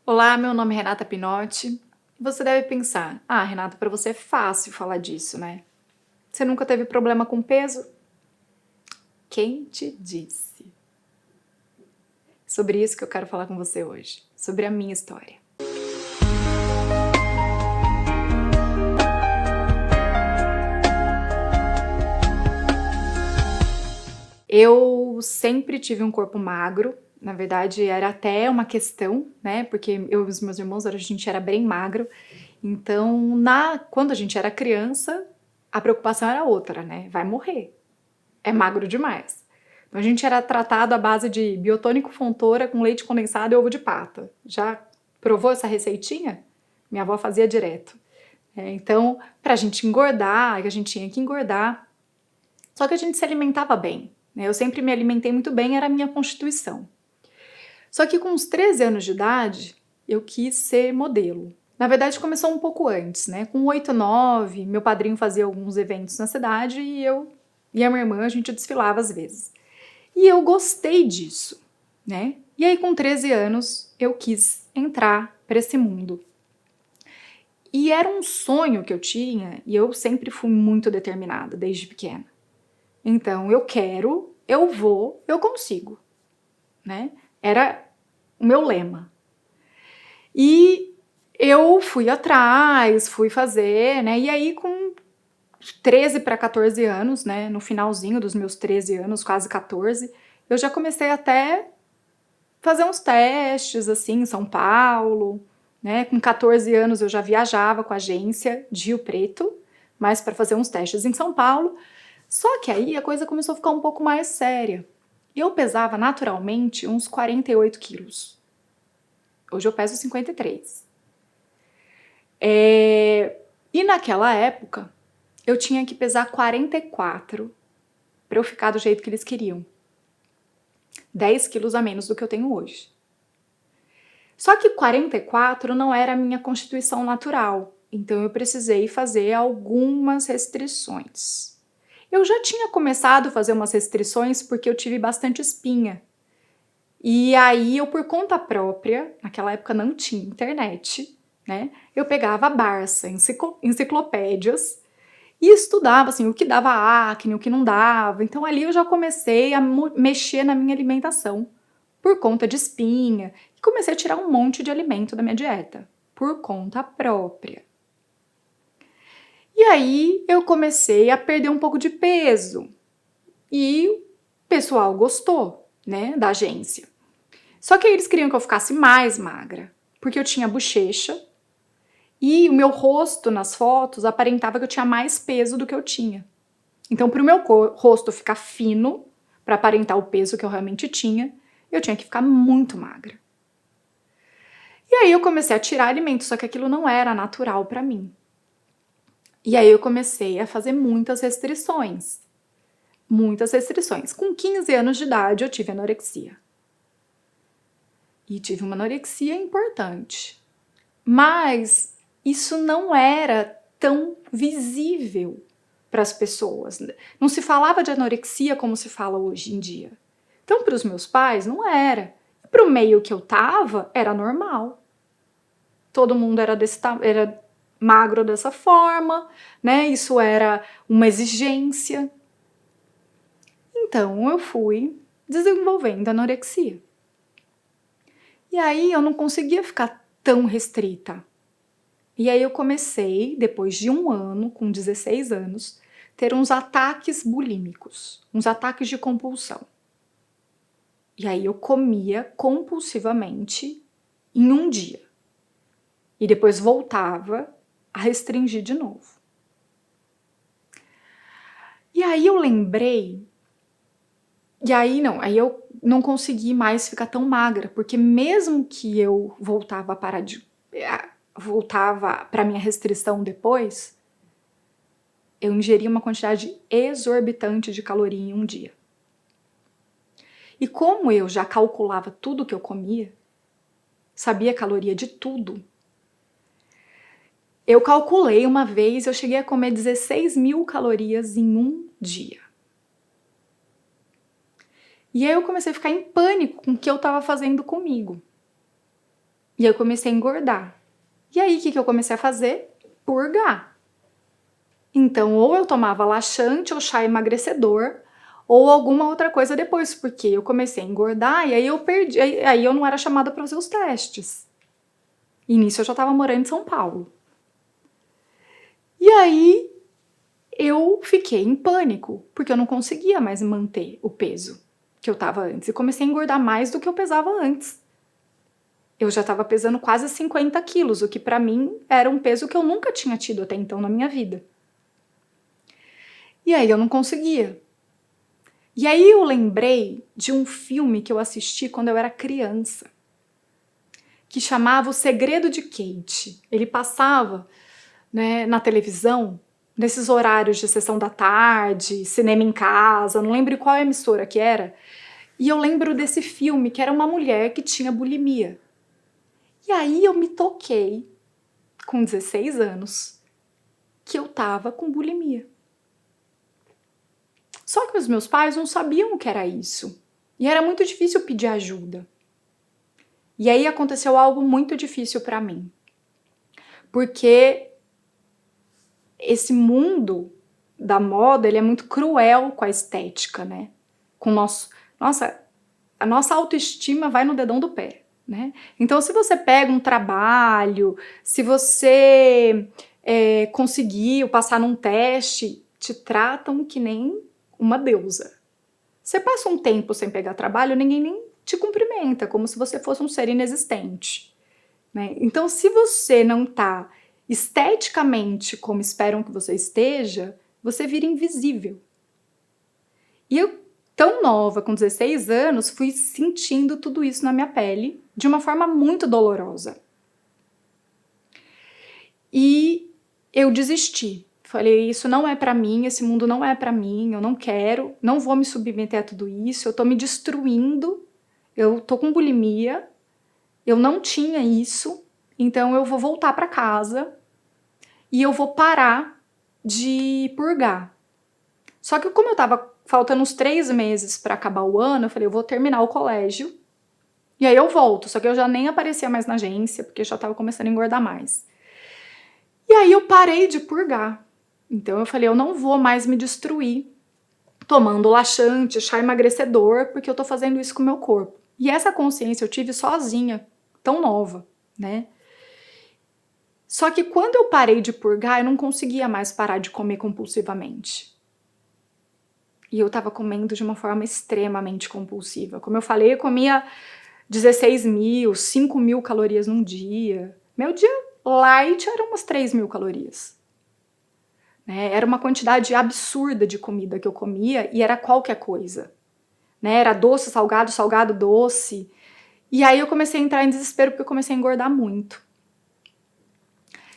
Olá, meu nome é Renata Pinotti. Você deve pensar, Renata, para você é fácil falar disso, né? Você nunca teve problema com peso? Quem te disse? Sobre isso que eu quero falar com você hoje, sobre a minha história. Eu sempre tive um corpo magro, na verdade era até uma questão, né? Porque eu e os meus irmãos, a gente era bem magro. Então, quando a gente era criança, a preocupação era outra, né? Vai morrer. É magro demais. Então a gente era tratado à base de biotônico Fontoura com leite condensado e ovo de pata. Já provou essa receitinha? Minha avó fazia direto. Então, pra gente engordar, a gente tinha que engordar. Só que a gente se alimentava bem, né? Eu sempre me alimentei muito bem, era a minha constituição. Só que com uns 13 anos de idade, eu quis ser modelo. Na verdade, começou um pouco antes, né? Com 8, 9, meu padrinho fazia alguns eventos na cidade e eu e a minha irmã, a gente desfilava às vezes. E eu gostei disso, né? E aí, com 13 anos, eu quis entrar para esse mundo. E era um sonho que eu tinha, e eu sempre fui muito determinada, desde pequena. Então, eu quero, eu vou, eu consigo, né? Era o meu lema. E eu fui atrás, fui fazer, né? E aí, com 13 para 14 anos, né? No finalzinho dos meus 13 anos, quase 14, eu já comecei até fazer uns testes, assim, em São Paulo, né? Com 14 anos eu já viajava com a agência de Rio Preto, mas para fazer uns testes em São Paulo. Só que aí a coisa começou a ficar um pouco mais séria. Eu pesava naturalmente uns 48 quilos. Hoje eu peso 53. E naquela época eu tinha que pesar 44 para eu ficar do jeito que eles queriam. 10 quilos a menos do que eu tenho hoje. Só que 44 não era a minha constituição natural, então eu precisei fazer algumas restrições. Eu já tinha começado a fazer umas restrições porque eu tive bastante espinha. E aí eu, por conta própria, naquela época não tinha internet, né? Eu pegava a Barça, enciclopédias, e estudava assim, o que dava acne, o que não dava. Então ali eu já comecei a mexer na minha alimentação por conta de espinha, e comecei a tirar um monte de alimento da minha dieta, por conta própria. E aí eu comecei a perder um pouco de peso, e o pessoal gostou, né, da agência. Só que aí eles queriam que eu ficasse mais magra, porque eu tinha bochecha, e o meu rosto nas fotos aparentava que eu tinha mais peso do que eu tinha. Então, para o meu rosto ficar fino, para aparentar o peso que eu realmente tinha, eu tinha que ficar muito magra. E aí eu comecei a tirar alimento, só que aquilo não era natural para mim. E aí eu comecei a fazer muitas restrições. Muitas restrições. Com 15 anos de idade eu tive anorexia. E tive uma anorexia importante. Mas isso não era tão visível para as pessoas. Não se falava de anorexia como se fala hoje em dia. Então, para os meus pais, não era. Para o meio que eu tava, era normal. Todo mundo era magro dessa forma, né? Isso era uma exigência. Então, eu fui desenvolvendo anorexia. E aí eu não conseguia ficar tão restrita. E aí eu comecei, depois de um ano, com 16 anos, ter uns ataques bulímicos, uns ataques de compulsão. E aí eu comia compulsivamente em um dia. E depois voltava a restringir de novo. E aí eu lembrei, aí eu não consegui mais ficar tão magra, porque mesmo que eu voltava para minha restrição depois, eu ingeria uma quantidade exorbitante de caloria em um dia. E como eu já calculava tudo que eu comia, sabia a caloria de tudo, eu calculei uma vez, eu cheguei a comer 16.000 calorias em um dia. E aí eu comecei a ficar em pânico com o que eu estava fazendo comigo. E eu comecei a engordar. E aí, o que eu comecei a fazer? Purgar. Então, ou eu tomava laxante ou chá emagrecedor, ou alguma outra coisa depois, porque eu comecei a engordar e aí eu perdi, aí eu não era chamada para fazer os testes. E nisso eu já estava morando em São Paulo. E aí eu fiquei em pânico, porque eu não conseguia mais manter o peso que eu estava antes. E comecei a engordar mais do que eu pesava antes. Eu já estava pesando quase 50 quilos, o que para mim era um peso que eu nunca tinha tido até então na minha vida. E aí eu não conseguia. E aí eu lembrei de um filme que eu assisti quando eu era criança, que chamava O Segredo de Kate. Ele passava, né, na televisão, nesses horários de sessão da tarde, cinema em casa, não lembro qual emissora que era. E eu lembro desse filme, que era uma mulher que tinha bulimia. E aí eu me toquei, com 16 anos, que eu tava com bulimia. Só que os meus pais não sabiam o que era isso. E era muito difícil pedir ajuda. E aí aconteceu algo muito difícil para mim. Porque esse mundo da moda, ele é muito cruel com a estética, né? Com o nosso... Nossa, a nossa autoestima vai no dedão do pé, né? Então, se você pega um trabalho, se você conseguiu passar num teste, te tratam que nem uma deusa. Você passa um tempo sem pegar trabalho, ninguém nem te cumprimenta, como se você fosse um ser inexistente, né? Então, se você não tá esteticamente como esperam que você esteja, você vira invisível. E eu, tão nova, com 16 anos, fui sentindo tudo isso na minha pele de uma forma muito dolorosa. E eu desisti. Falei, isso não é pra mim, esse mundo não é pra mim, eu não quero, não vou me submeter a tudo isso, eu tô me destruindo, eu tô com bulimia, eu não tinha isso, então eu vou voltar pra casa e eu vou parar de purgar. Só que como eu tava faltando uns 3 meses pra acabar o ano, eu falei, eu vou terminar o colégio e aí eu volto. Só que eu já nem aparecia mais na agência, porque eu já tava começando a engordar mais. E aí eu parei de purgar. Então eu falei, eu não vou mais me destruir tomando laxante, chá emagrecedor, porque eu tô fazendo isso com o meu corpo. E essa consciência eu tive sozinha, tão nova, né? Só que quando eu parei de purgar, eu não conseguia mais parar de comer compulsivamente. E eu tava comendo de uma forma extremamente compulsiva. Como eu falei, eu comia 16.000, 5.000 calorias num dia. Meu dia light era umas 3.000 calorias. Né? Era uma quantidade absurda de comida que eu comia e era qualquer coisa. Né? Era doce, salgado, salgado, doce. E aí eu comecei a entrar em desespero porque eu comecei a engordar muito.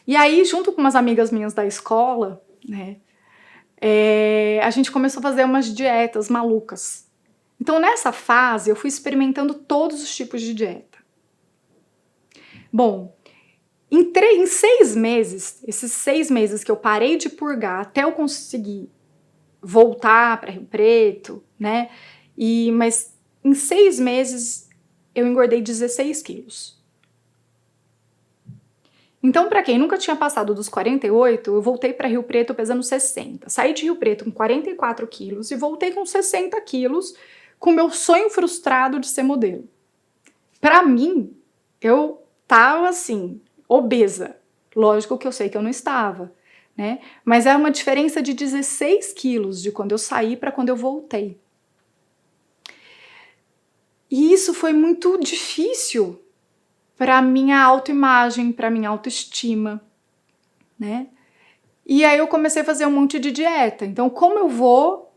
E aí, junto com umas amigas minhas da escola, né, a gente começou a fazer umas dietas malucas. Então, nessa fase, eu fui experimentando todos os tipos de dieta. Bom, em 6 meses, esses 6 meses que eu parei de purgar até eu conseguir voltar para Rio Preto, né? Mas em 6 meses eu engordei 16 quilos. Então, para quem nunca tinha passado dos 48, eu voltei para Rio Preto pesando 60. Saí de Rio Preto com 44 quilos e voltei com 60 quilos com meu sonho frustrado de ser modelo. Para mim, eu tava assim, obesa. Lógico que eu sei que eu não estava, né? Mas é uma diferença de 16 quilos de quando eu saí para quando eu voltei. E isso foi muito difícil para minha autoimagem, para minha autoestima, né? E aí eu comecei a fazer um monte de dieta. Então, como eu vou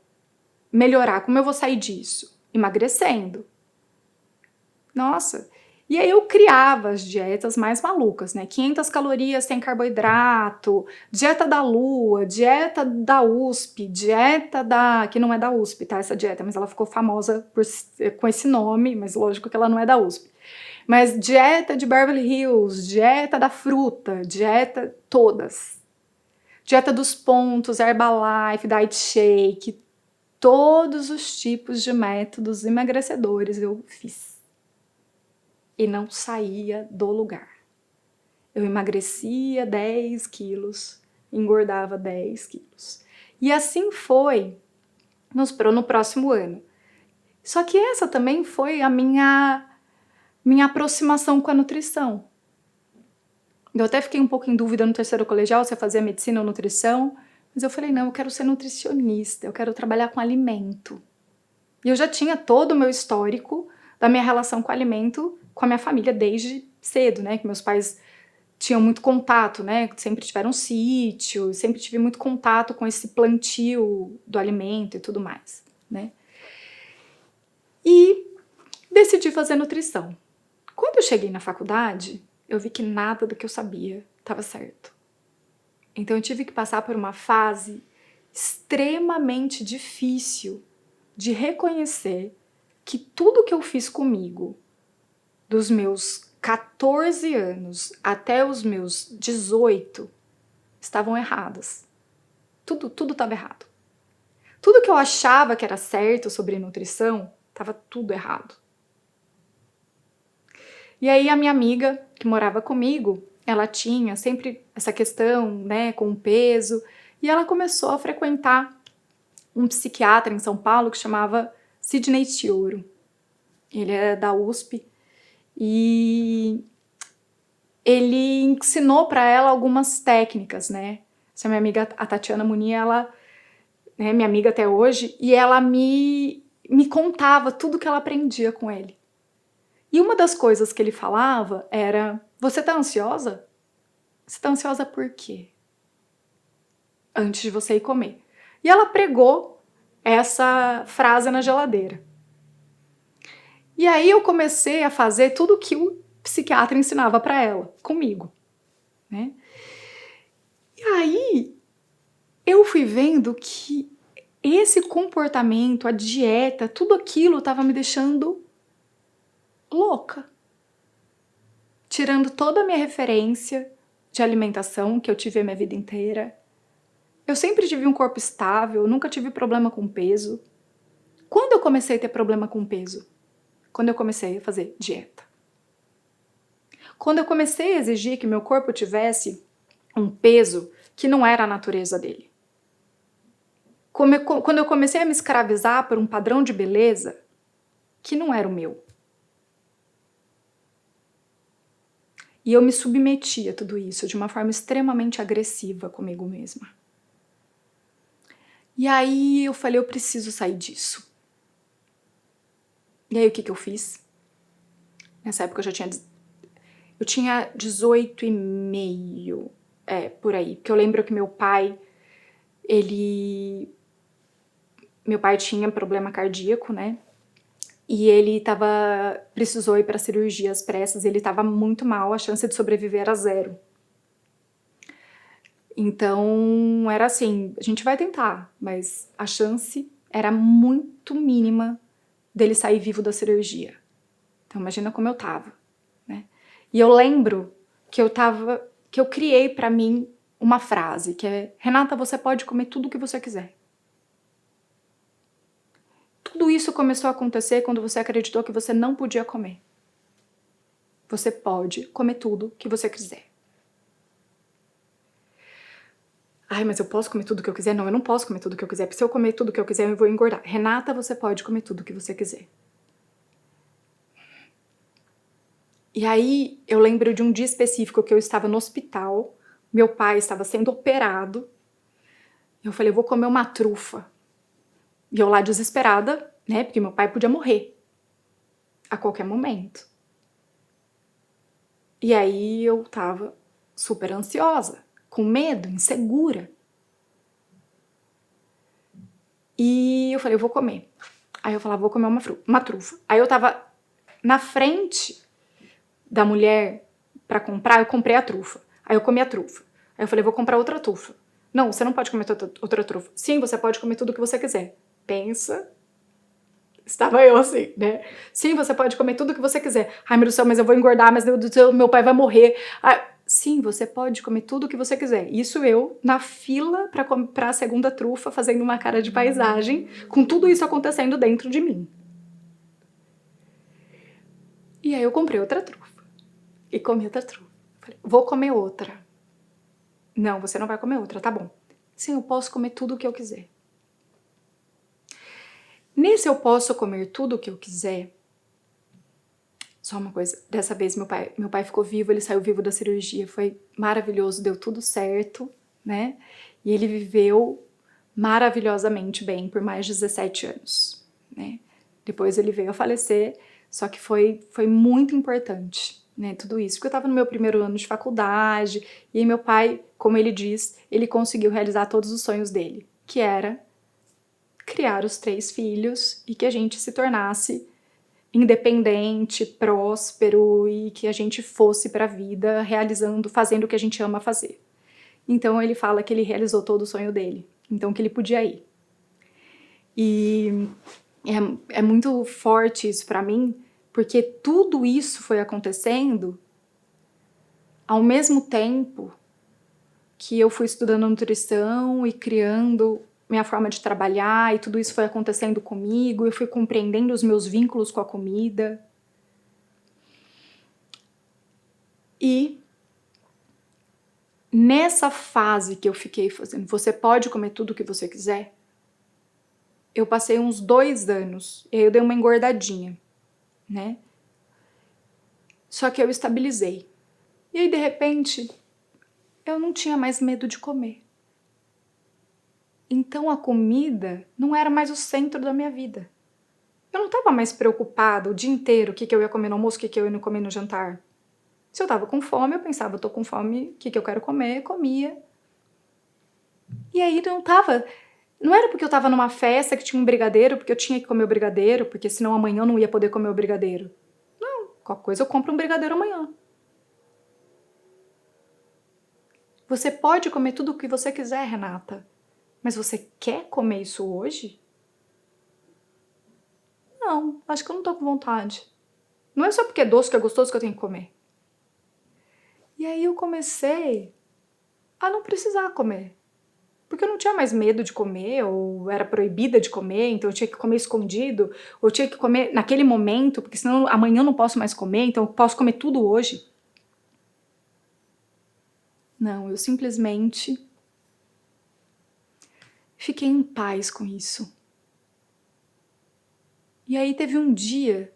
melhorar? Como eu vou sair disso? Emagrecendo. Nossa! E aí eu criava as dietas mais malucas, né? 500 calorias sem carboidrato, dieta da lua, dieta da USP, dieta da... que não é da USP, tá? Essa dieta, mas ela ficou famosa com esse nome, mas lógico que ela não é da USP. Mas dieta de Beverly Hills, dieta da fruta, dieta todas. Dieta dos pontos, Herbalife, Diet Shake, todos os tipos de métodos emagrecedores eu fiz. e não saía do lugar. Eu emagrecia 10 quilos, engordava 10 quilos. E assim foi no próximo ano. Só que essa também foi a minha aproximação com a nutrição. Eu até fiquei um pouco em dúvida no terceiro colegial se eu fazia medicina ou nutrição, mas eu falei, não, eu quero ser nutricionista, eu quero trabalhar com alimento. E eu já tinha todo o meu histórico da minha relação com o alimento com a minha família desde cedo, né? Que meus pais tinham muito contato, né? Sempre tiveram sítio, sempre tive muito contato com esse plantio do alimento e tudo mais, né? E decidi fazer nutrição. Quando eu cheguei na faculdade, eu vi que nada do que eu sabia estava certo. Então eu tive que passar por uma fase extremamente difícil de reconhecer que tudo que eu fiz comigo, dos meus 14 anos até os meus 18, estavam erradas. Tudo estava errado. Tudo que eu achava que era certo sobre nutrição, estava tudo errado. E aí a minha amiga, que morava comigo, ela tinha sempre essa questão, né, com o peso, e ela começou a frequentar um psiquiatra em São Paulo que chamava Sidney Tioro. Ele é da USP e ele ensinou para ela algumas técnicas, né? Essa minha amiga, a Tatiana Muni, ela é minha amiga até hoje, e ela me contava tudo que ela aprendia com ele. E uma das coisas que ele falava era, você tá ansiosa? Você tá ansiosa por quê? Antes de você ir comer. E ela pregou essa frase na geladeira. E aí eu comecei a fazer tudo o que o psiquiatra ensinava para ela, comigo, né? E aí eu fui vendo que esse comportamento, a dieta, tudo aquilo estava me deixando louca. Tirando toda a minha referência de alimentação que eu tive a minha vida inteira. Eu sempre tive um corpo estável, nunca tive problema com peso. Quando eu comecei a ter problema com peso? Quando eu comecei a fazer dieta. Quando eu comecei a exigir que meu corpo tivesse um peso que não era a natureza dele. Quando eu comecei a me escravizar por um padrão de beleza que não era o meu. E eu me submetia a tudo isso de uma forma extremamente agressiva comigo mesma. E aí eu falei, eu preciso sair disso. E aí o que eu fiz? Nessa época eu tinha 18 e meio, por aí. Porque eu lembro que meu pai tinha problema cardíaco, né? E ele precisou ir para cirurgia às pressas, ele estava muito mal, a chance de sobreviver era 0. Então, era assim, a gente vai tentar, mas a chance era muito mínima dele sair vivo da cirurgia. Então, imagina como eu tava, né? E eu lembro que eu criei pra mim uma frase, que é, Renata, você pode comer tudo o que você quiser. Tudo isso começou a acontecer quando você acreditou que você não podia comer. Você pode comer tudo que você quiser. Ai, mas eu posso comer tudo que eu quiser? Não, eu não posso comer tudo que eu quiser, porque se eu comer tudo que eu quiser, eu vou engordar. Renata, você pode comer tudo que você quiser. E aí, eu lembro de um dia específico que eu estava no hospital, meu pai estava sendo operado, eu falei, eu vou comer uma trufa. E eu lá desesperada, né, porque meu pai podia morrer a qualquer momento. E aí eu tava super ansiosa, com medo, insegura. E eu falei, eu vou comer. Aí eu falava, vou comer uma trufa. Aí eu tava na frente da mulher pra comprar, eu comprei a trufa. Aí eu comi a trufa. Aí eu falei, vou comprar outra trufa. Não, você não pode comer outra trufa. Sim, você pode comer tudo o que você quiser. Pensa. Estava eu assim, né? Sim, você pode comer tudo o que você quiser. Ai, meu Deus do céu, mas eu vou engordar, mas meu pai vai morrer. Sim, você pode comer tudo o que você quiser. Isso eu, na fila para comprar a segunda trufa, fazendo uma cara de paisagem, com tudo isso acontecendo dentro de mim. E aí eu comprei outra trufa. E comi outra trufa. Falei, vou comer outra. Não, você não vai comer outra, tá bom. Sim, eu posso comer tudo o que eu quiser. Nesse eu posso comer tudo o que eu quiser. Só uma coisa, dessa vez meu pai ficou vivo, ele saiu vivo da cirurgia, foi maravilhoso, deu tudo certo, né? E ele viveu maravilhosamente bem por mais de 17 anos, né? Depois ele veio a falecer, só que foi muito importante, né? Tudo isso, porque eu estava no meu primeiro ano de faculdade, e aí meu pai, como ele diz, ele conseguiu realizar todos os sonhos dele, que era criar os 3 filhos e que a gente se tornasse independente, próspero e que a gente fosse para a vida realizando, fazendo o que a gente ama fazer. Então ele fala que ele realizou todo o sonho dele, então que ele podia ir. E é muito forte isso para mim, porque tudo isso foi acontecendo ao mesmo tempo que eu fui estudando nutrição e criando minha forma de trabalhar, e tudo isso foi acontecendo comigo, eu fui compreendendo os meus vínculos com a comida. E nessa fase que eu fiquei fazendo, você pode comer tudo o que você quiser, eu passei uns 2 anos, e aí eu dei uma engordadinha, né? Só que eu estabilizei. E aí, de repente, eu não tinha mais medo de comer. Então a comida não era mais o centro da minha vida. Eu não estava mais preocupada o dia inteiro o que eu ia comer no almoço, o que eu ia comer no jantar. Se eu estava com fome, eu pensava, eu tô com fome, o que eu quero comer, comia. E aí não era porque eu estava numa festa que tinha um brigadeiro, porque eu tinha que comer o brigadeiro, porque senão amanhã eu não ia poder comer o brigadeiro. Não, qualquer coisa eu compro um brigadeiro amanhã. Você pode comer tudo o que você quiser, Renata, mas você quer comer isso hoje? Não, acho que eu não tô com vontade. Não é só porque é doce que é gostoso que eu tenho que comer. E aí eu comecei a não precisar comer. Porque eu não tinha mais medo de comer, ou era proibida de comer, então eu tinha que comer escondido, ou eu tinha que comer naquele momento, porque senão amanhã eu não posso mais comer, então eu posso comer tudo hoje. Não, eu simplesmente fiquei em paz com isso. E aí teve um dia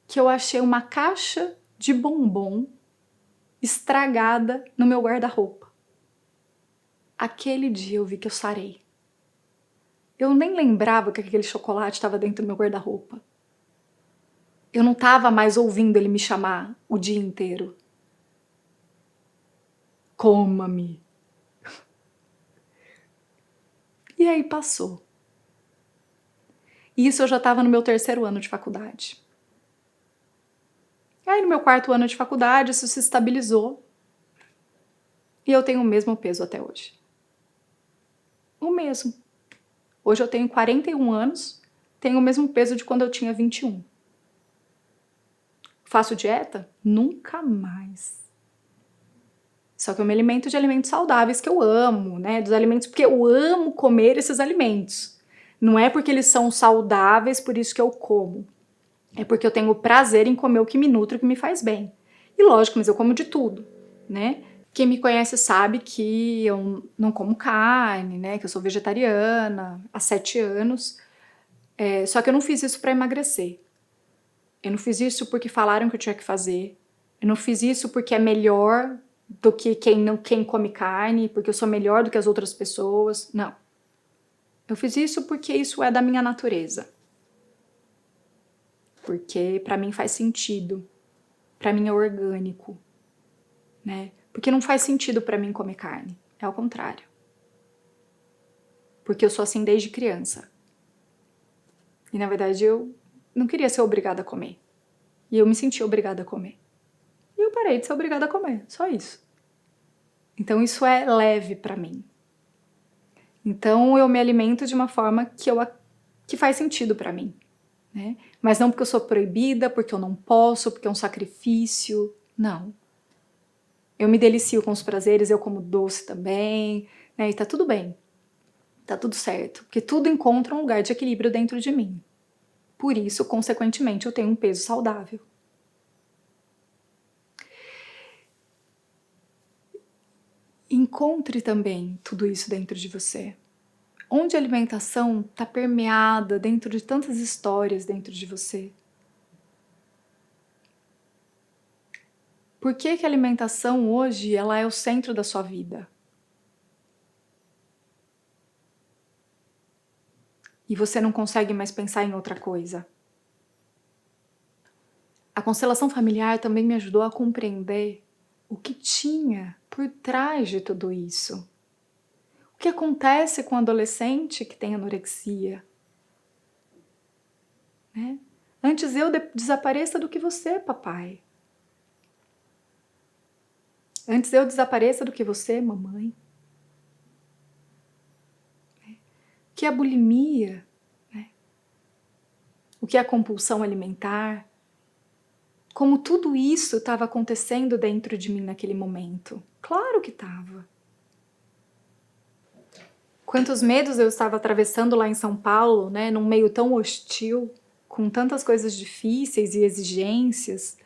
que eu achei uma caixa de bombom estragada no meu guarda-roupa. Aquele dia eu vi que eu sarei. Eu nem lembrava que aquele chocolate estava dentro do meu guarda-roupa. Eu não estava mais ouvindo ele me chamar o dia inteiro. Coma-me. E aí passou. E isso eu já estava no meu 3º ano de faculdade. Aí no meu 4º ano de faculdade isso se estabilizou. E eu tenho o mesmo peso até hoje. O mesmo. Hoje eu tenho 41 anos, tenho o mesmo peso de quando eu tinha 21. Faço dieta? Nunca mais. Só que eu me alimento de alimentos saudáveis que eu amo, né? Dos alimentos, porque eu amo comer esses alimentos. Não é porque eles são saudáveis, por isso que eu como. É porque eu tenho prazer em comer o que me nutre, o que me faz bem. E lógico, mas eu como de tudo, né? Quem me conhece sabe que eu não como carne, né? Que eu sou vegetariana há 7 anos. Só que eu não fiz isso para emagrecer. Eu não fiz isso porque falaram que eu tinha que fazer. Eu não fiz isso porque é melhor do que quem come carne, porque eu sou melhor do que as outras pessoas. Não. Eu fiz isso porque isso é da minha natureza. Porque pra mim faz sentido. Pra mim é orgânico, né? Porque não faz sentido pra mim comer carne. É ao contrário. Porque eu sou assim desde criança. E na verdade eu não queria ser obrigada a comer. E eu me senti obrigada a comer. E eu parei de ser obrigada a comer, só isso. Então isso é leve pra mim. Então eu me alimento de uma forma que faz sentido pra mim, né? Mas não porque eu sou proibida, porque eu não posso, porque é um sacrifício, não. Eu me delicio com os prazeres, eu como doce também, né? E tá tudo bem, tá tudo certo, porque tudo encontra um lugar de equilíbrio dentro de mim. Por isso, consequentemente, eu tenho um peso saudável. encontre também tudo isso dentro de você. Onde a alimentação está permeada dentro de tantas histórias dentro de você. Por que que a alimentação hoje ela é o centro da sua vida? E você não consegue mais pensar em outra coisa? A constelação familiar também me ajudou a compreender o que tinha por trás de tudo isso. O que acontece com o adolescente que tem anorexia? Né? Antes eu desapareça do que você, papai. Antes eu desapareça do que você, mamãe. O que é a bulimia? Né? O que é a compulsão alimentar? Como tudo isso estava acontecendo dentro de mim naquele momento. Claro que estava. Quantos medos eu estava atravessando lá em São Paulo, né, num meio tão hostil, com tantas coisas difíceis e exigências.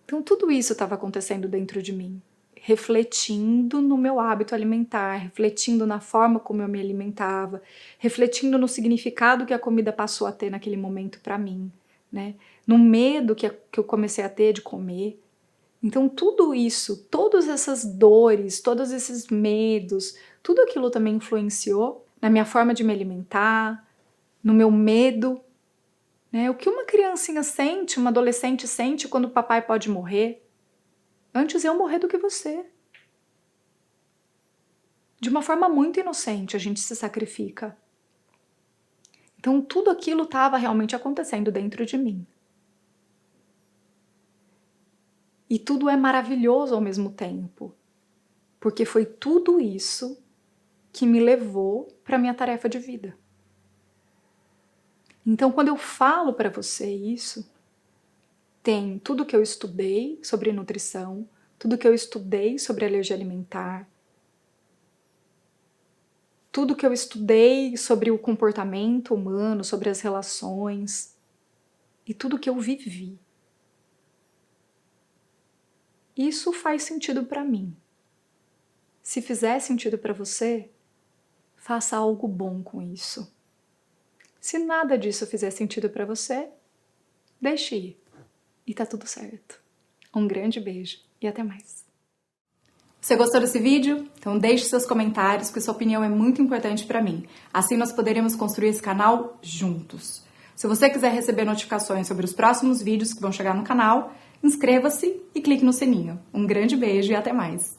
Então tudo isso estava acontecendo dentro de mim, refletindo no meu hábito alimentar, refletindo na forma como eu me alimentava, refletindo no significado que a comida passou a ter naquele momento para mim, né? No medo que eu comecei a ter de comer. Então tudo isso, todas essas dores, todos esses medos, tudo aquilo também influenciou na minha forma de me alimentar, no meu medo, né? O que uma criancinha sente, uma adolescente sente quando o papai pode morrer? Antes eu morrer do que você. De uma forma muito inocente a gente se sacrifica. Então tudo aquilo estava realmente acontecendo dentro de mim. E tudo é maravilhoso ao mesmo tempo, porque foi tudo isso que me levou para a minha tarefa de vida. Então, quando eu falo para você isso, tem tudo que eu estudei sobre nutrição, tudo que eu estudei sobre alergia alimentar, tudo que eu estudei sobre o comportamento humano, sobre as relações, e tudo que eu vivi. Isso faz sentido para mim. Se fizer sentido para você, faça algo bom com isso. Se nada disso fizer sentido para você, deixe ir. E tá tudo certo. Um grande beijo e até mais. Você gostou desse vídeo? Então deixe seus comentários, porque sua opinião é muito importante para mim. Assim nós poderemos construir esse canal juntos. Se você quiser receber notificações sobre os próximos vídeos que vão chegar no canal, inscreva-se e clique no sininho. Um grande beijo e até mais!